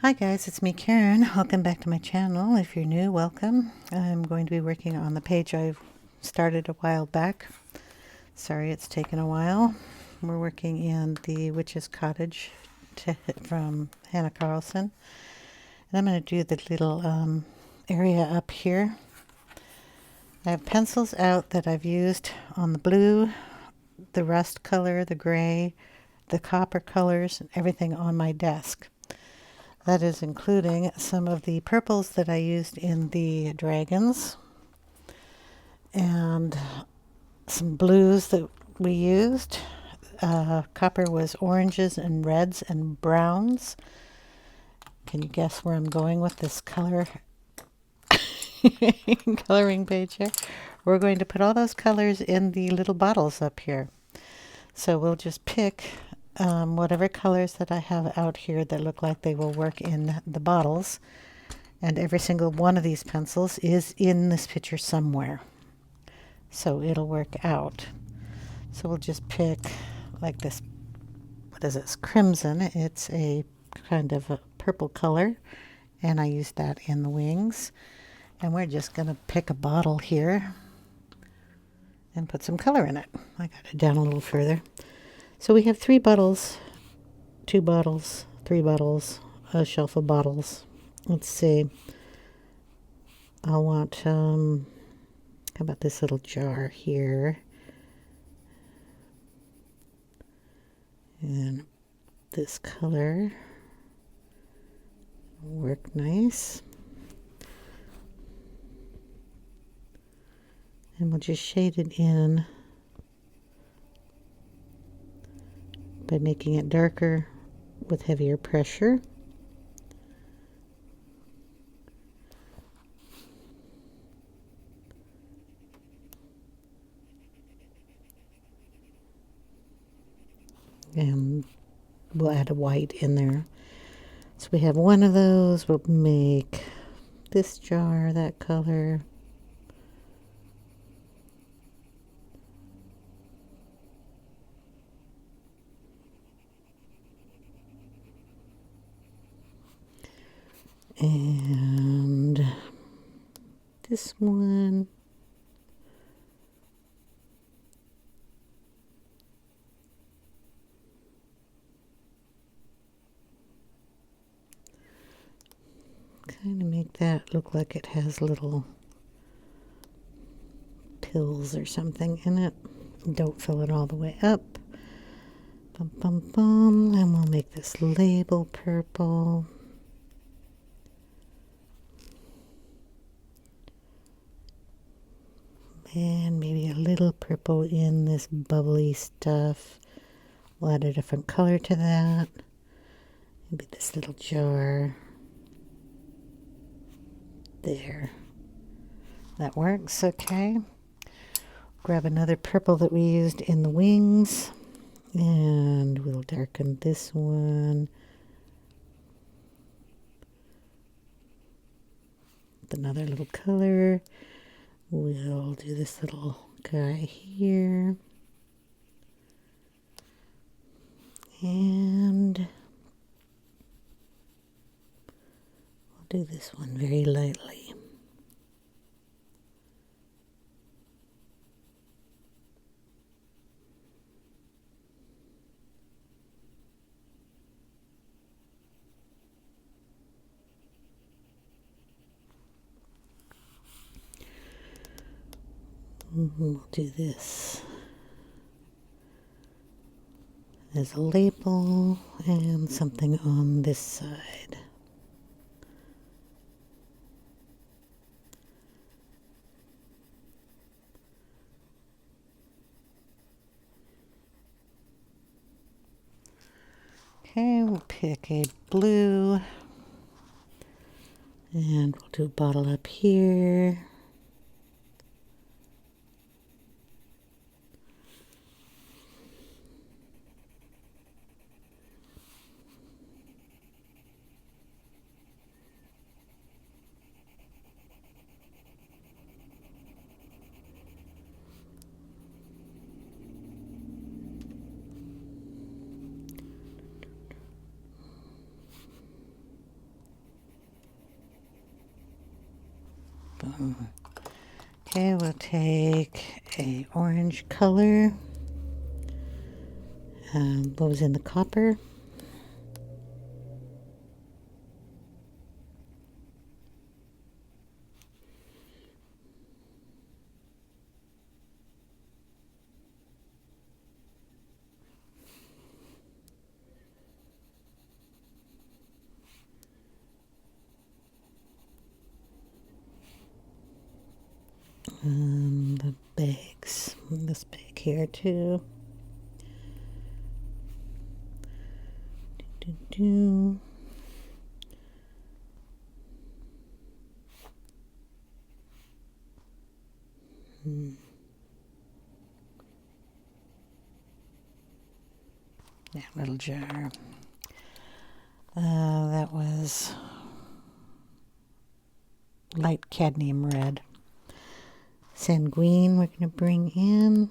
Hi guys, it's me Karen. Welcome back to my channel. If you're new, welcome. I'm going to be working on the page I started a while back. Sorry it's taken a while. We're working in the Witch's Cottage from Hanna Karlzon. And I'm going to do the little area up here. I have pencils out that I've used on the blue, the rust color, the gray, the copper colors, and everything on my desk. That is including some of the purples that I used in the dragons and some blues that we used. Copper was oranges and reds and browns. Can you guess where I'm going with this coloring page here? We're going to put all those colors in the little bottles up here. So we'll just pick whatever colors that I have out here that look like they will work in the bottles. And every single one of these pencils is in this picture somewhere. So it'll work out. So we'll just pick like this, what is this? Crimson. It's a kind of a purple color. And I used that in the wings. And we're just going to pick a bottle here and put some color in it. I got it down a little further. So we have 3 bottles, 2 bottles, 3 bottles, a shelf of bottles. Let's see. I'll want, how about this little jar here? And this color will work nice. And we'll just shade it in by making it darker with heavier pressure. And we'll add a white in there. So we have one of those. We'll make this jar that color. And this one. Kind of make that look like it has little pills or something in it. Don't fill it all the way up. Bum, bum, bum. And we'll make this label purple. And maybe a little purple in this bubbly stuff. We'll add a different color to that. Maybe this little jar. There. That works, okay. Grab another purple that we used in the wings. And we'll darken this one. With another little color. We'll do this little guy here. And we'll do this one very lightly. We'll do this as a label and something on this side. Okay, we'll pick a blue and we'll do a bottle up here. Boom. Okay, we'll take a orange color. What was in the copper? The bags. This bag here too. Do. That little jar. That was light cadmium red. Sanguine we're going to bring in.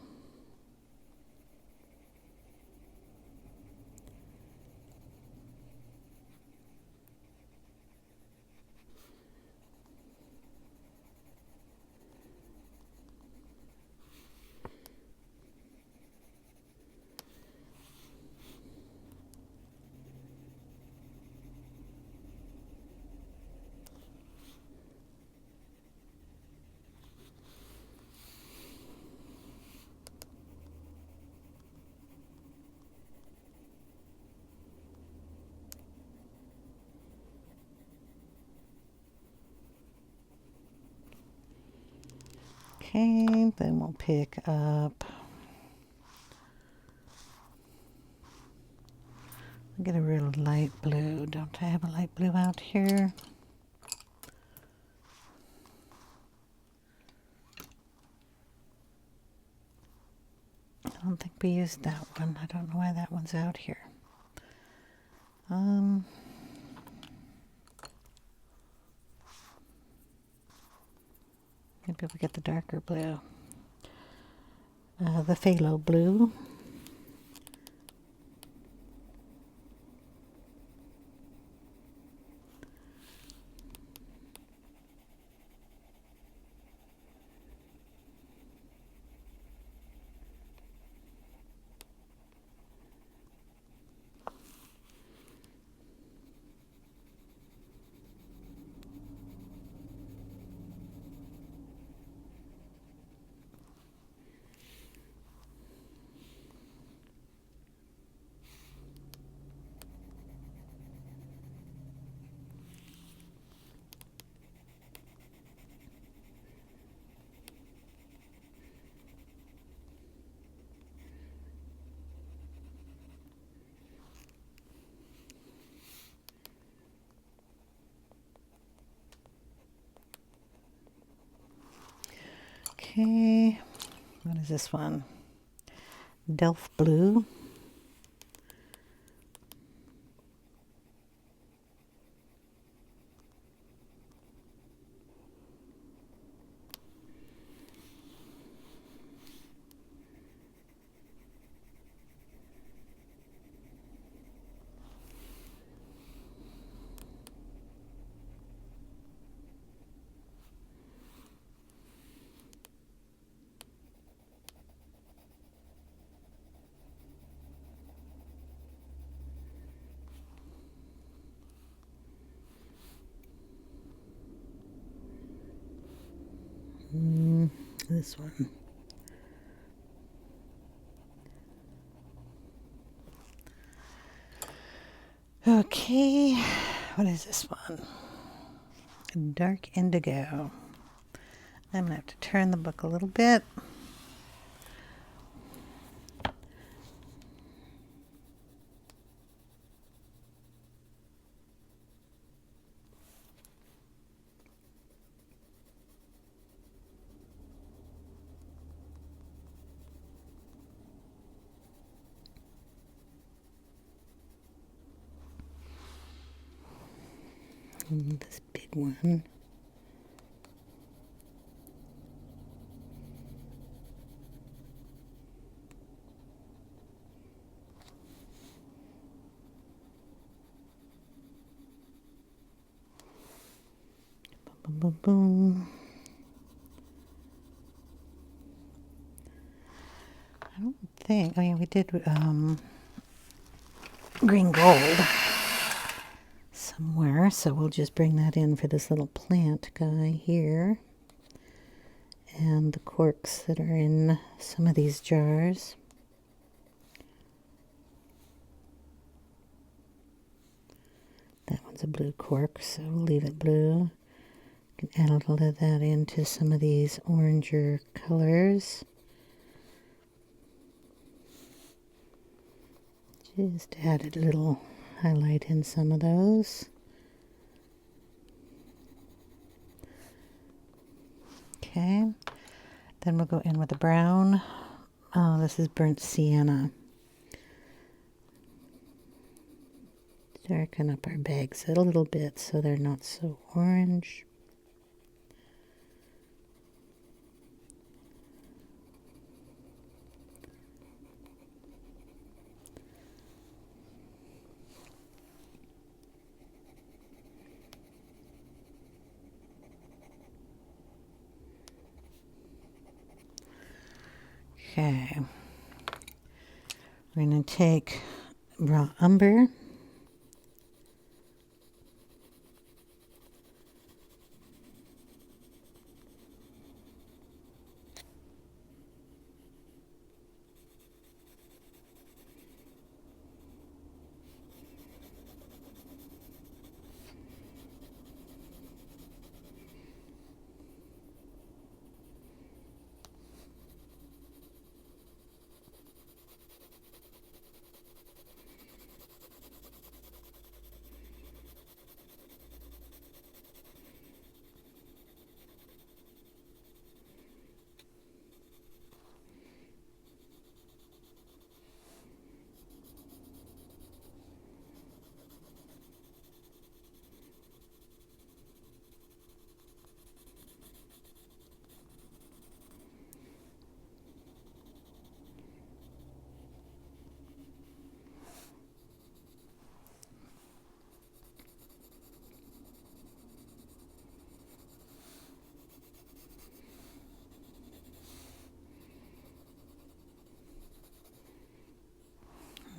Okay, then we'll pick up, I'll get a real light blue. Don't I have a light blue out here? I don't think we used that one. I don't know why that one's out here. Maybe we'll get the darker blue. The phthalo blue. Okay, what is this one? Delft blue. This one. Okay, what is this one? Dark indigo. I'm gonna have to turn the book a little bit. This big one. Boom, boom, boom. think, oh yeah, we did green gold somewhere, so we'll just bring that in for this little plant guy here. And the corks that are in some of these jars. That one's a blue cork, so we'll leave it blue. You can add a little of that into some of these oranger colors. Just add a little highlight in some of those. Okay, then we'll go in with the brown. Oh, this is burnt sienna. Darken up our bags a little bit so they're not so orange. Okay, we're going to take raw umber.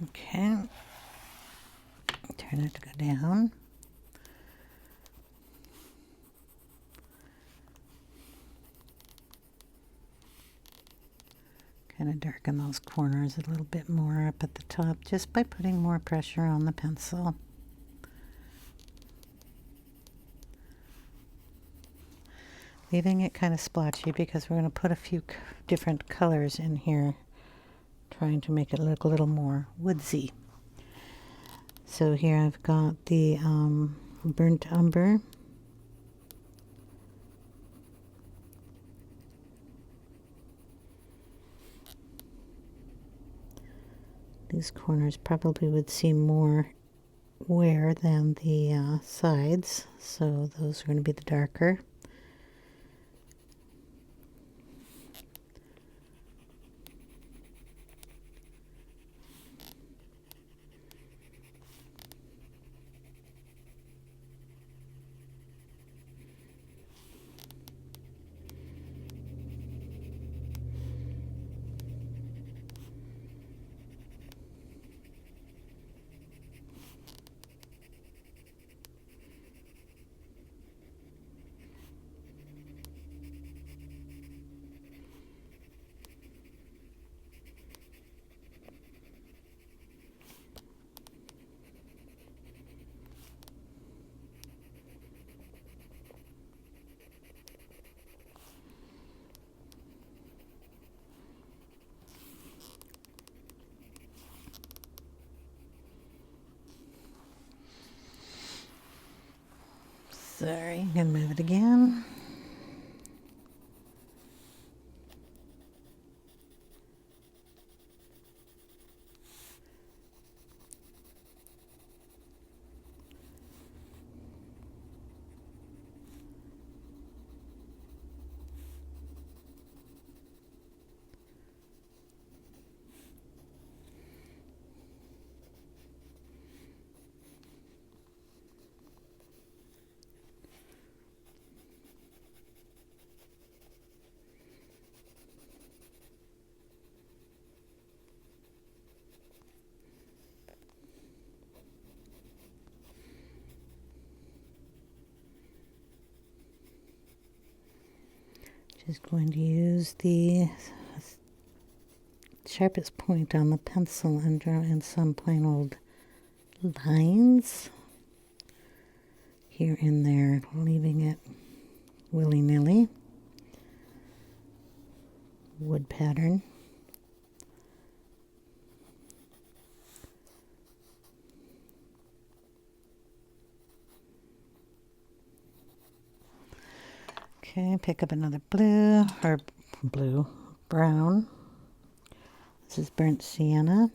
Okay, turn it to go down. Kind of darken those corners a little bit more up at the top just by putting more pressure on the pencil. Leaving it kind of splotchy because we're going to put a few different colors in here, trying to make it look a little more woodsy. So here I've got the burnt umber. These corners probably would seem more wear than the sides, so those are going to be the darker. Sorry, I'm going to move it again. Just going to use the sharpest point on the pencil and draw in some plain old lines here and there, leaving it willy-nilly. Wood pattern. Okay, pick up another brown. This is burnt sienna.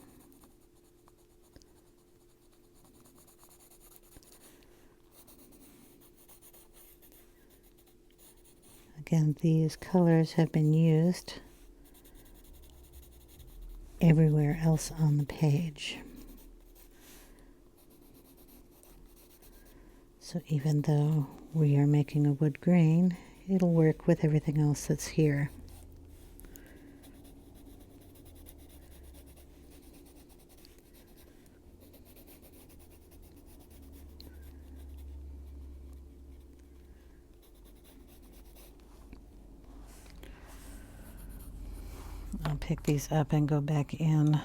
Again, these colors have been used everywhere else on the page. So even though we are making a wood grain, it'll work with everything else that's here. I'll pick these up and go back in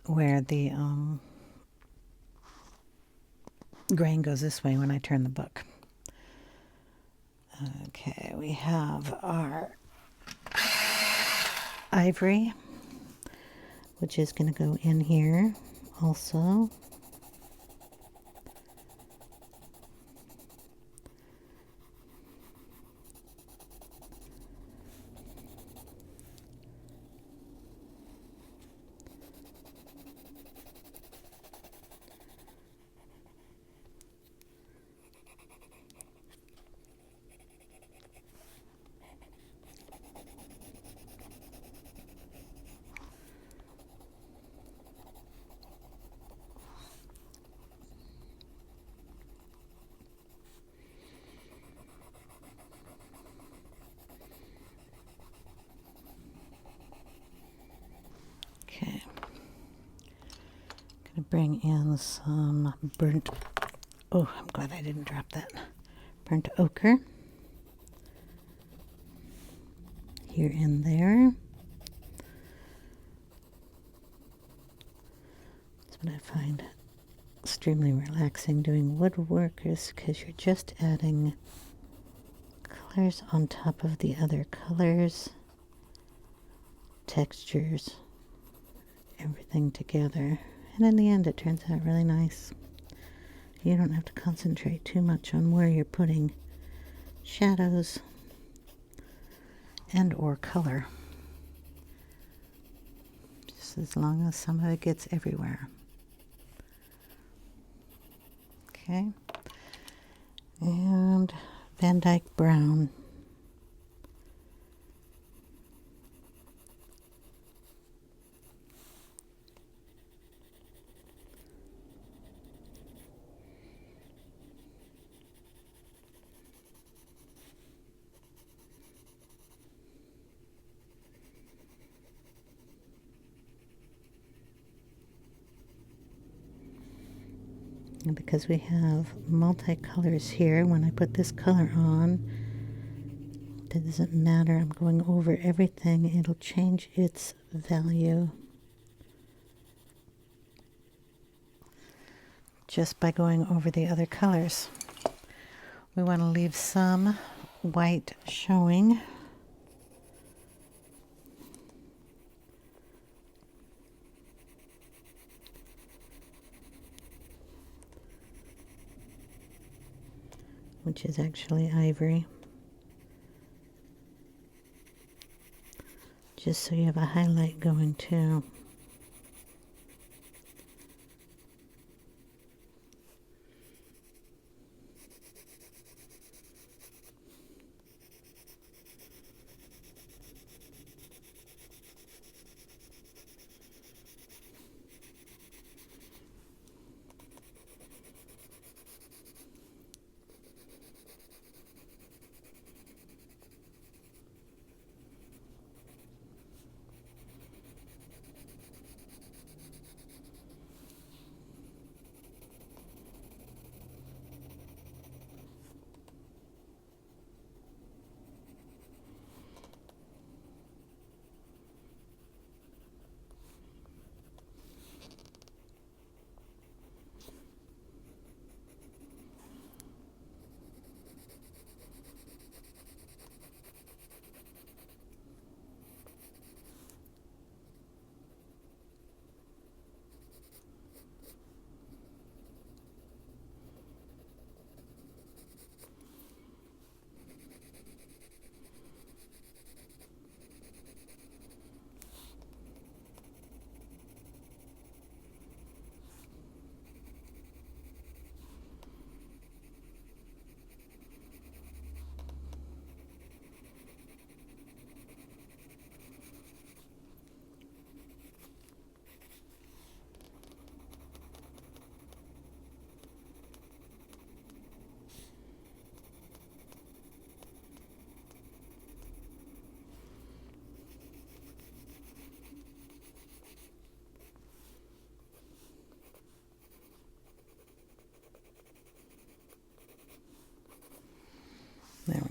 where the grain goes this way when I turn the book. Okay, we have our ivory, which is going to go in here also. Okay, I'm going to bring in some burnt, oh, I'm glad I didn't drop that, burnt ochre here and there. That's what I find extremely relaxing doing woodwork, is because you're just adding colors on top of the other colors, textures, everything together, and in the end it turns out really nice. You don't have to concentrate too much on where you're putting shadows and or color, just as long as some of it gets everywhere. Okay, and Van-dyck-brown. And because we have multicolors here, when I put this color on, it doesn't matter. I'm going over everything. It'll change its value just by going over the other colors. We want to leave some white showing. Which is actually ivory. Just so you have a highlight going too.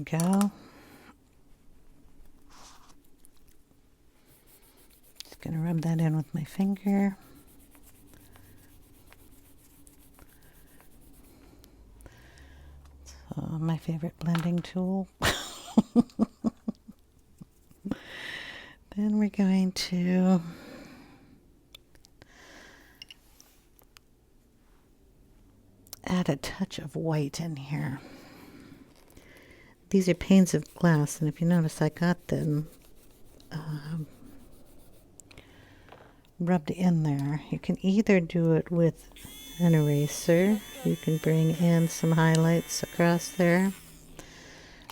go. Just going to rub that in with my finger. So my favorite blending tool. Then we're going to add a touch of white in here. These are panes of glass, and if you notice, I got them rubbed in there. You can either do it with an eraser. You can bring in some highlights across there,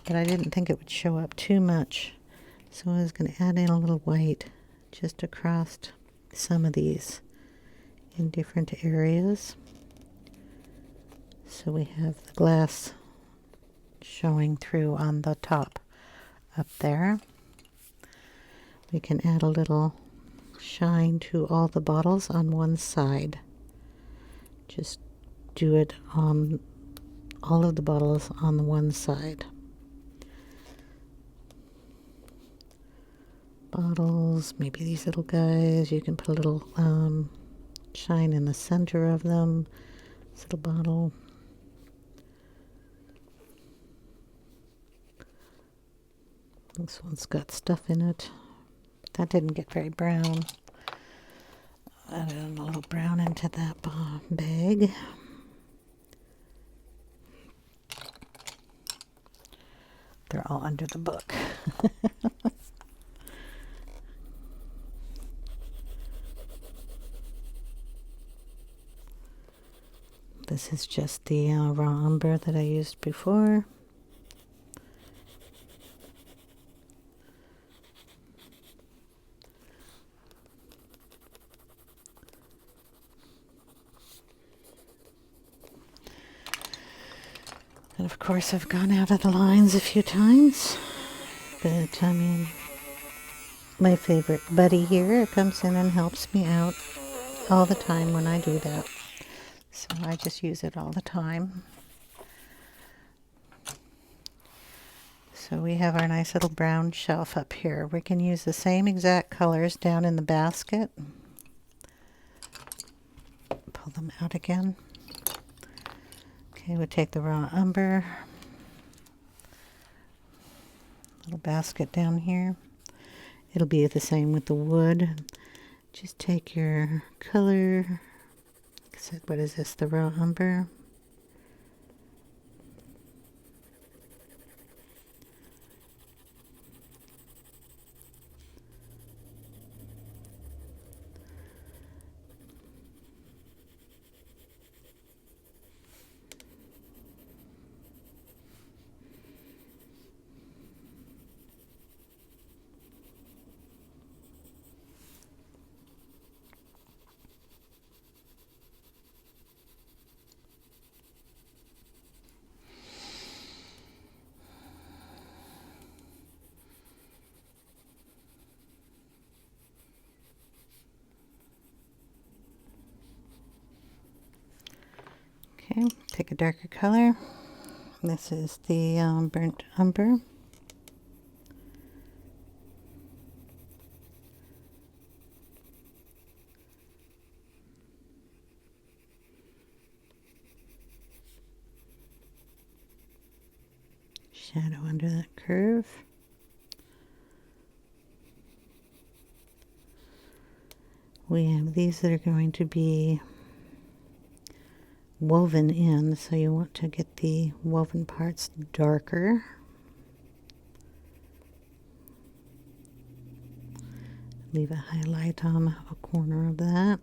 but I didn't think it would show up too much. So I was going to add in a little white just across some of these in different areas. So we have the glass showing through on the top up there. We can add a little shine to all the bottles on one side. Just do it on all of the bottles on the one side. Bottles, maybe these little guys, you can put a little shine in the center of them. This little bottle. This one's got stuff in it. That didn't get very brown. Added a little brown into that bag. They're all under the book. This is just the raw umber that I used before. And of course I've gone out of the lines a few times, but I mean, my favorite buddy here comes in and helps me out all the time when I do that. So I just use it all the time. So we have our nice little brown shelf up here. We can use the same exact colors down in the basket. Pull them out again. Okay, we'll take the raw umber. Little basket down here. It'll be the same with the wood. Just take your color. What is this? The raw umber. Okay, take a darker color. This is the burnt umber. Shadow under that curve. We have these that are going to be woven in, so you want to get the woven parts darker. Leave a highlight on a corner of that.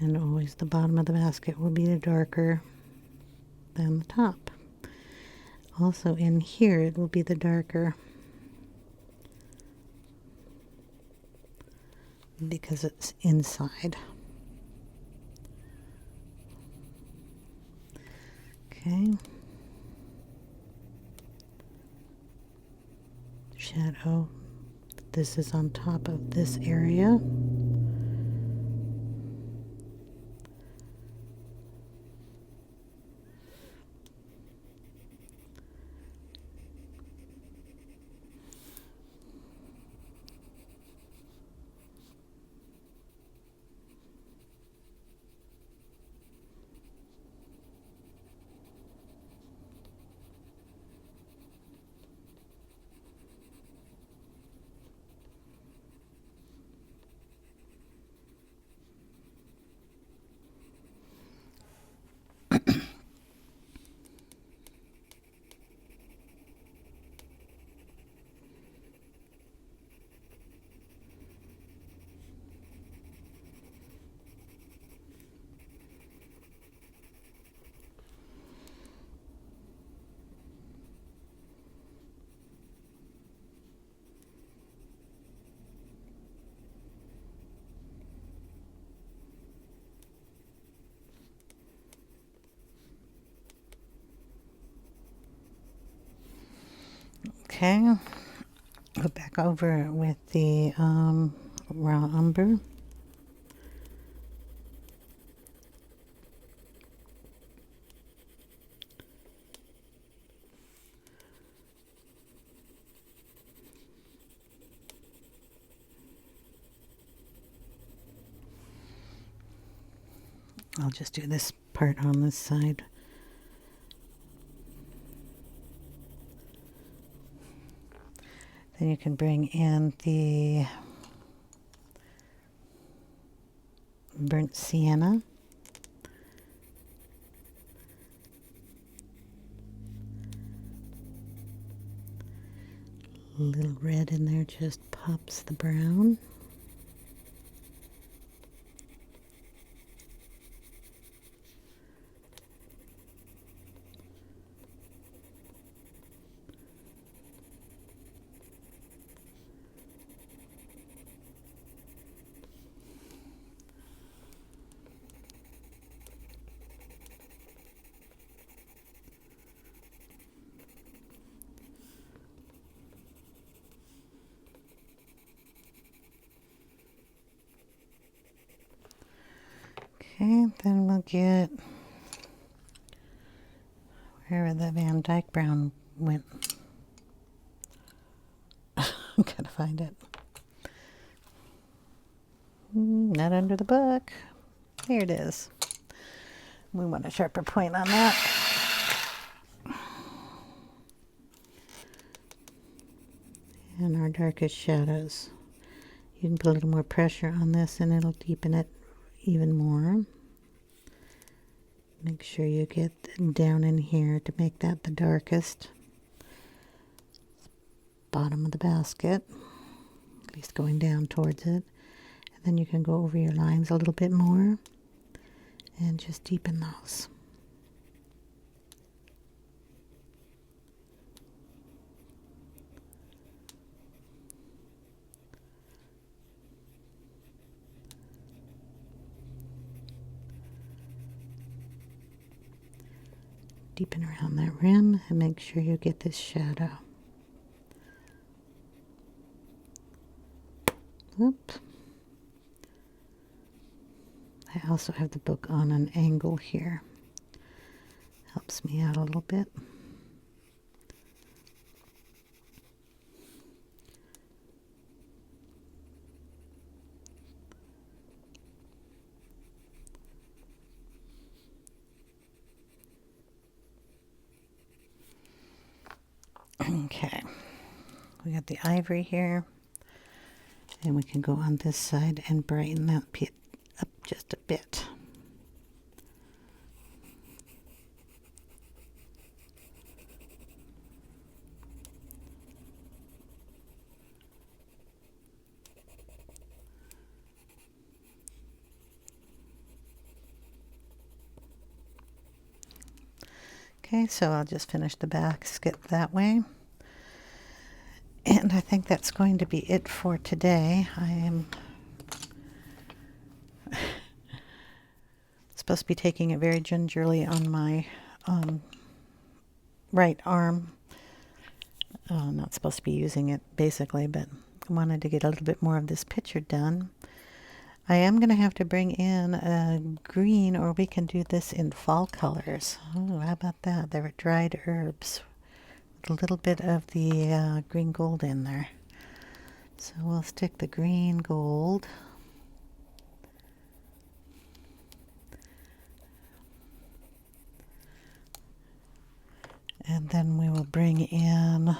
And always the bottom of the basket will be darker than the top. Also in here it will be the darker because it's inside. Okay. Shadow. This is on top of this area. Okay, go back over with the raw umber. I'll just do this part on this side. Then you can bring in the burnt sienna. A little red in there just pops the brown. Okay, then we'll get wherever the Van-dyck-brown went. Gotta find it. Not under the book. Here it is. We want a sharper point on that. And our darkest shadows. You can put a little more pressure on this and it'll deepen it even more. Make sure you get down in here to make that the darkest. Bottom of the basket, at least going down towards it. And then you can go over your lines a little bit more and just deepen those. Deepen around that rim and make sure you get this shadow. Oops. I also have the book on an angle here. Helps me out a little bit. Okay, we got the ivory here, and we can go on this side and brighten that pit up just a bit. Okay, so I'll just finish the basket that way. And I think that's going to be it for today. I am supposed to be taking it very gingerly on my right arm. I'm not supposed to be using it basically, but I wanted to get a little bit more of this picture done. I am going to have to bring in a green, or we can do this in fall colors. Oh, how about that? There are dried herbs. A little bit of the green gold in there. So we'll stick the green gold. And then we will bring in,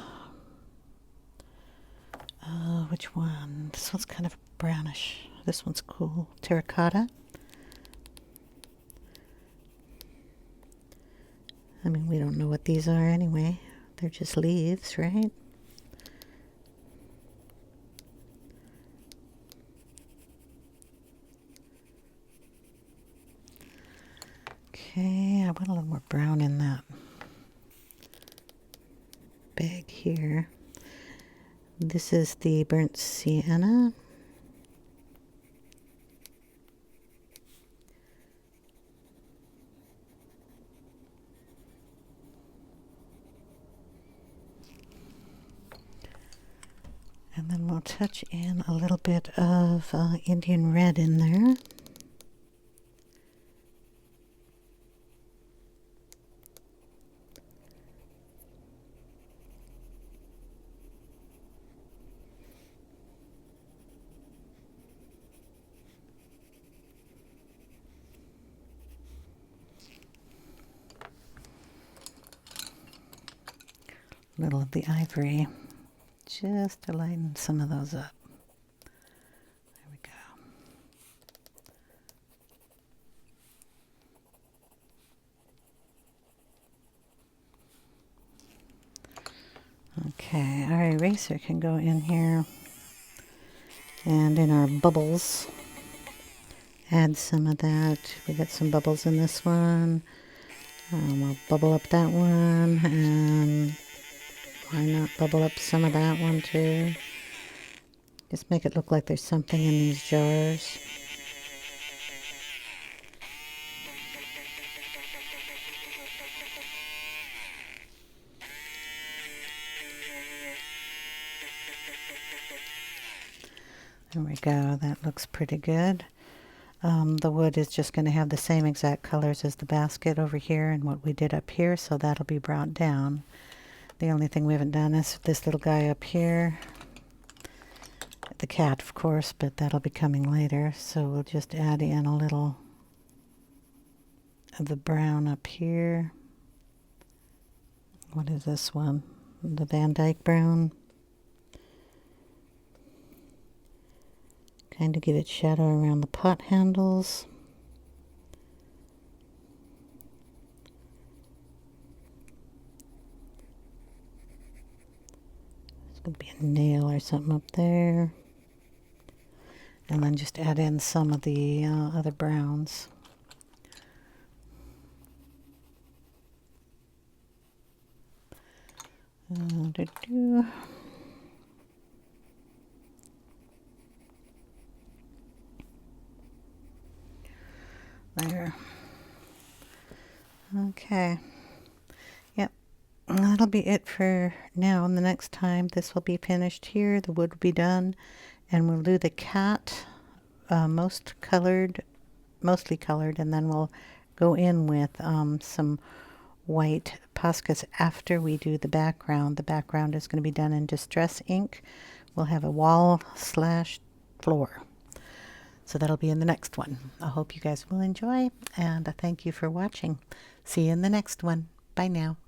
which one? This one's kind of brownish. This one's cool. Terracotta. I mean, we don't know what these are anyway. They're just leaves, right? Okay, I want a little more brown in that bag here. This is the burnt sienna. And then we'll touch in a little bit of Indian red in there. A little of the ivory, just to lighten some of those up. There we go. Okay, our eraser can go in here, and in our bubbles, add some of that. We got some bubbles in this one. We'll bubble up that one, and why not bubble up some of that one too? Just make it look like there's something in these jars. There we go, that looks pretty good. The wood is just going to have the same exact colors as the basket over here and what we did up here, so that'll be brought down. The only thing we haven't done is this little guy up here. The cat, of course, but that'll be coming later. So we'll just add in a little of the brown up here. What is this one? The Van-dyck-brown. Kind of give it shadow around the pot handles. There's going to be a nail or something up there. And then just add in some of the other browns. There. Okay. Yep. That'll be it for now. And the next time this will be finished here, the wood will be done, and we'll do the cat mostly colored, and then we'll go in with some white Poscas after we do the background. The background is going to be done in distress ink. We'll have a wall/floor. So that'll be in the next one. I hope you guys will enjoy, and I thank you for watching. See you in the next one. Bye now.